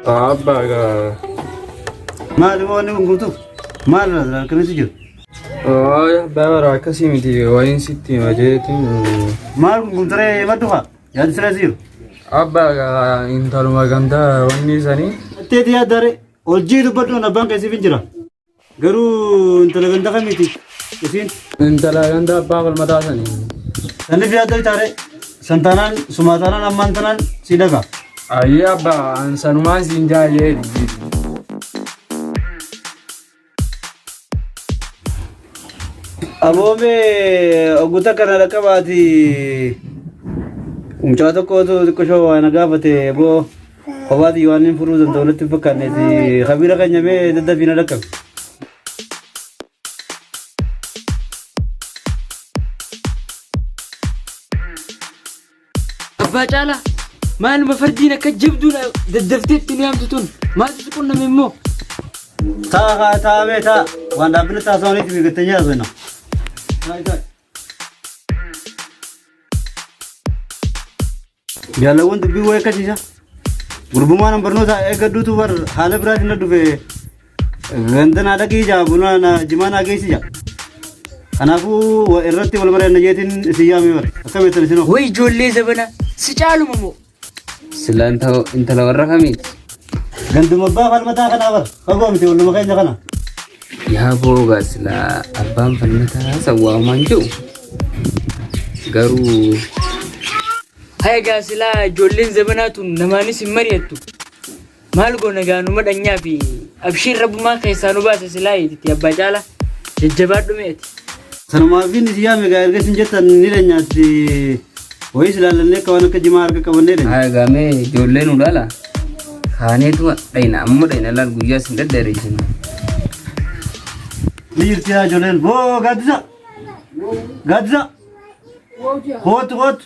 أبا ما هو أنا قلت ما لا كم يسجل يا بابا كسيمتي وين ستي ما جيتي ما قلت ترى ما دخل يا سرازير أبا أنت لما كنت وني سني تيجي يا داري والجيد بدو نبان كيسي فينجرا قالوا أنت لقى عندك ميتي كيفين أنت لا كنت أبا بالمدى سني أنا في هذا ترى سنتانان سماتانان أمانتانان سيدك أي أبا أنسان ما سينجاي أبو مي أقولك كنا ركباتي ومشاهدة كوتو كشوا أنا قابته أبو قوادي يوانين فروز الدولة تفكرني دي خبيرة كنيا مي ددا فينا ركب أبا جالا ما أنا مفردينا كجبدونا ددفتي نيام تتون ما تسكون ممو تا مي تا وانا بنتا سوني تبي قتنيا زينا يلا وانت بيوه كشيشة غربما نمبرنو تا اقدو تو بر حال برات ندو في غندن ada ki jabuna na jimana geisi ja anafu wa irratti wal mare najetin siyami bar akabetan sino وي جولي زبنا سجالو ممو سلانتو أنت لو رقميت ganduma ba kal mata kana bar kagomti wal makanya kana يا بوغا سلا أبام فلمتا سوا مانجو قرو هاي قاسلا جولين زبناتو نماني سمريتو مالقو نغانو مدنيا في أبشير رب ما خيسانو باسا سلاي تي أبا جالا ججبات دميت sanuma fin siyami ga erga sinjetta nilenya ti wais lalle kawana ka jimar ka kawanne de هاي قامي جولين ودالا خانيتو دينا أمو دينا لال قويا سندد داريشن lirtiya jolen bo gadza hot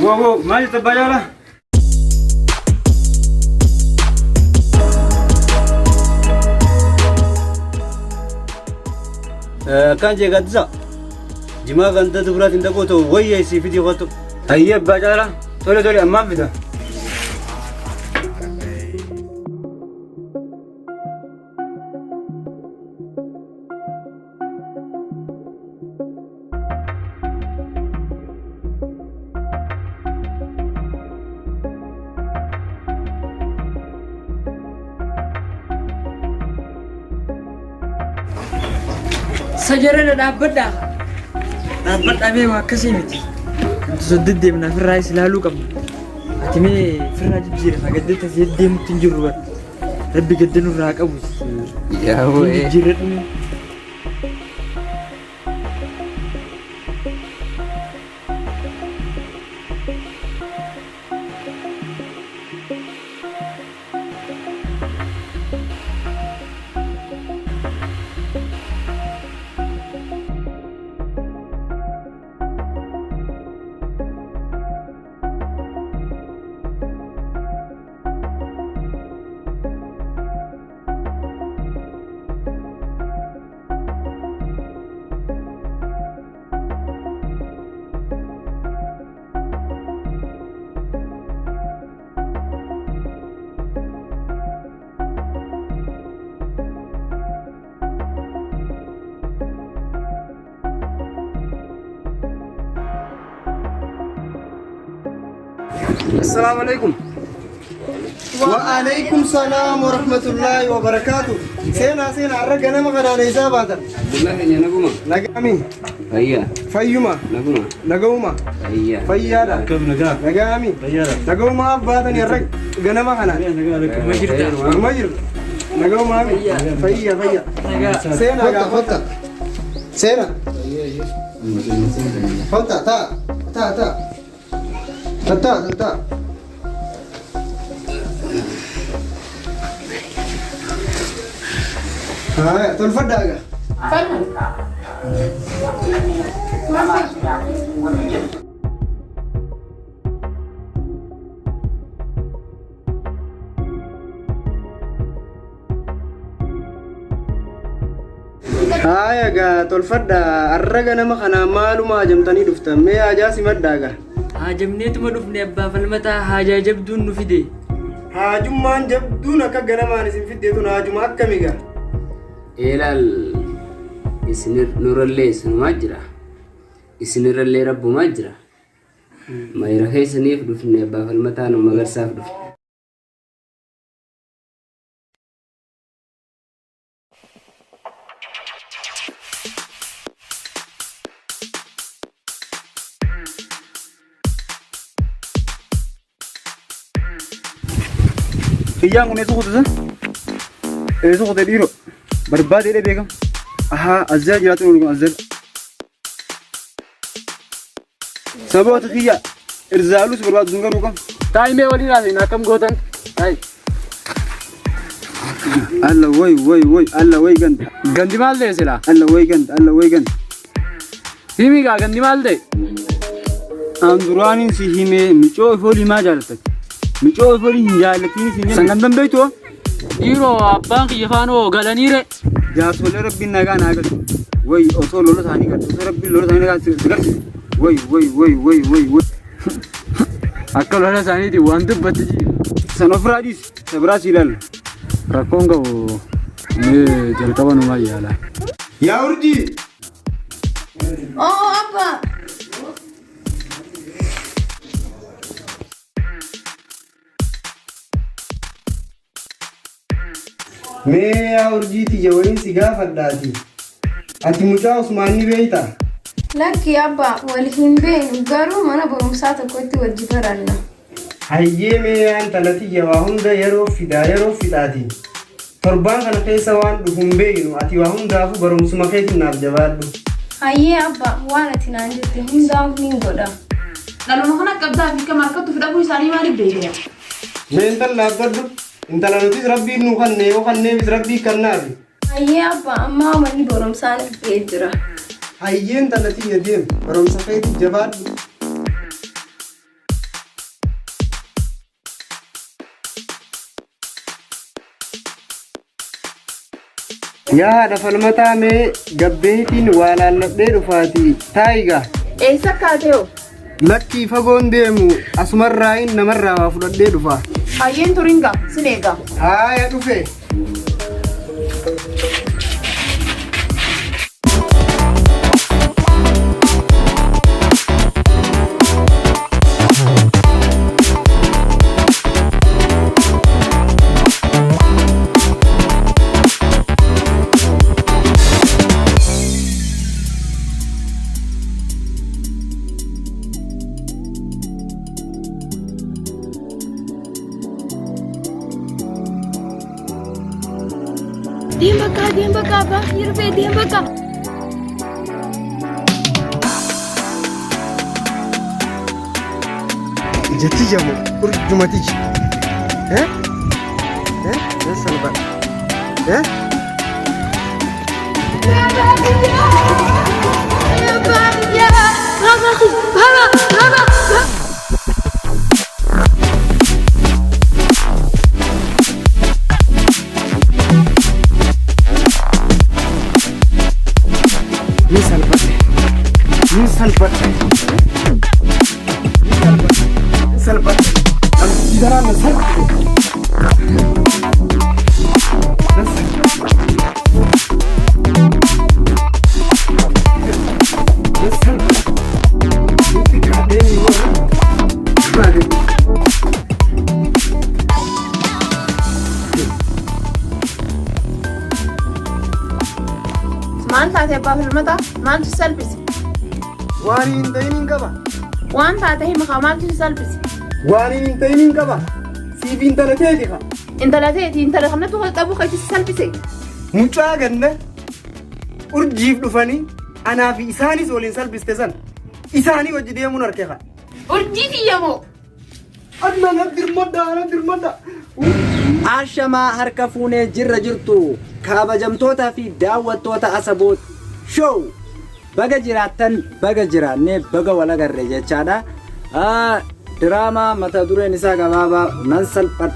wo ما يتبايلا kanje gadza jima ganda dubrat inda koto waye si fidi koto هيا باجالا تولي أمام فيدا سجرنا دابدا أبي وكسيمتي تزدد من في الرئيس لالو كم أتمي في الراجل بزير فقدت زيد متنجر ربي قدنو راك أبوس يا هو جيرتني السلام عليكم وعليكم السلام ورحمة الله وبركاته. سينا عرقنا مغنى نيسا باتا بالله يا نقوما نقامي هيا فيما نقوما نقوما هيا فيادا كم نقا نقامي نقوما باتا يرق غنى مغنى مجر نقوما فيا سينا فتا سينا فتا تا هاي تلفداغا هاي تلفدا الرجل ما خنا مالو ما جمتني دفتا مي أجاسي مداغا هاجمنيت ما دفني أبا فالمتا حاجة جبدون نفيدي Haajummaan jabduun akka ganamaan isin fiddeetu haajuma akkamiigaa? Eelal isinir nurallee isinumaa jira. Isinirallee rabbumaa jira. Mayra keessaniif dhufne abbaa falmataa nu magarsaaf dhufne. Iyaan kun eessu kutusa? Eessu kutee dhiiroo? Barbaadeedhee beekam? Ahaa, azjaa jiraatu nuti kun azjaa. Saboota kiyya irzaalus barbaadu sun garuu kam? Taa'imee waliin haasa'in akkam gootan? Taa'i. Alla way ganda. Gandi maal ta'e silaa? Alla way ganda. Himigaa gandi maal ta'e? An duraanin si himee micoo ifoolii maa jaalattati? Micoo ifoolii hin jaallatiin si sangan dandeeytu? Dhiiroo abbaan kiyya faanoo galaniire. Jaarsolee rabbiin nagaa naa galchu. Way osoo lola isaanii galchu. Osoo rabbiin lola isaanii nagaa si galchu. Way. Akka lola isaaniitiin waan dubbatti jiru. San ofirraa dhiisi. Sabiraa si ilaalla. Rakkoon qabu mee jalqaba numaa yaala. Yaa urjii! Oh, Abba! Mee yaa urjiiti jawaniin si gaafadhaati. Ati mucaa Usmaanii beeytaa? Lakki Abba, wal hin beeknu garuu mana barumsaa tokkotti wajji baranna. Hayyee mee yaa intalati waa hunda yeroo fidaati. Torbaan kana keessa waan dhufu hin beeknu ati waa hundaafuu barumsuma keetiin naaf jabaadhu. Hayyee Abba, waan ati naan jette hundaaf nin godha. Dhaluma kana qabdaa fi kama akkattu fudhabuu isaanii maaliif beekaya? Mee intala abbadhu intala nutis rabbiin nu kannee yoo kanneefis rabbii kannaafi. Hayyee Abba, ammaa manni barumsaa dhufee jira. Hayyee intalati yadeem barumsa keetiin jabaadhu. Yaa haadha falmataa mee gabbeetiin waa laalladhee dhufaatii taayigaa. Eessa kaateo? Lakkii fagoon deemu asumarraayin namarraa waa fudhadhee dhufa. Hayyeen turinga sin eega. Haaya dhufe. Diam baka Abba, hirbe diam baka. Jati jamu urjumati. Salba. taate abbaa filmataa maaltu si salphise? Waan hin ta'in qaba. Waan taate hima maaltu si salphise? Waan hin ta'in qaba. Siif intala teeti ka. Intala teeti intala kanatu qabu kan si salphise. Mucaa ganna urjiif dhufanii anaa fi isaanis waliin salphiste san isaanii wajji deemuun harkee ka. Urjii kiyyamoo. Anna na dirmadda. Ashamaa harka fuunee jirra jirtu kabajamtoota fi daawwattoota Asaboot show baga jiraattan baga jiraannee baga wal agarre jechaadha. Diraamaa mata dureen isaa gabaabaa nan salphat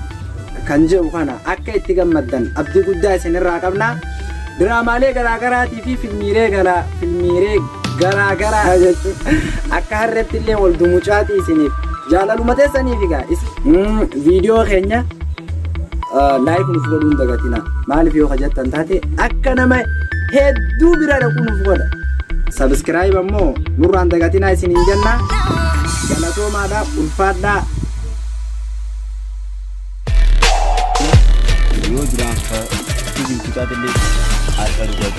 kan jedhu kana akka itti gammaddan abdii guddaa isinirraa qabna. Diraamaalee garaagaraatii fi filmiilee garaagaraa jechuun akka harreetti illee wal dumucaatii isiniif jaalaluma teessaniif egaa viidiyoo keenya laayik nuuf godhuun dagatina. Maaliif yoo hojjettan taate akka nama hedduu bira dhaquu nuuf godha. Sabiskiraayib ammoo nurraan dagatina isiniin jenna. Galatoomaadhaaf ulfaadhaa. Yoo jiraan ka isin kutaatellee haadha dhugaa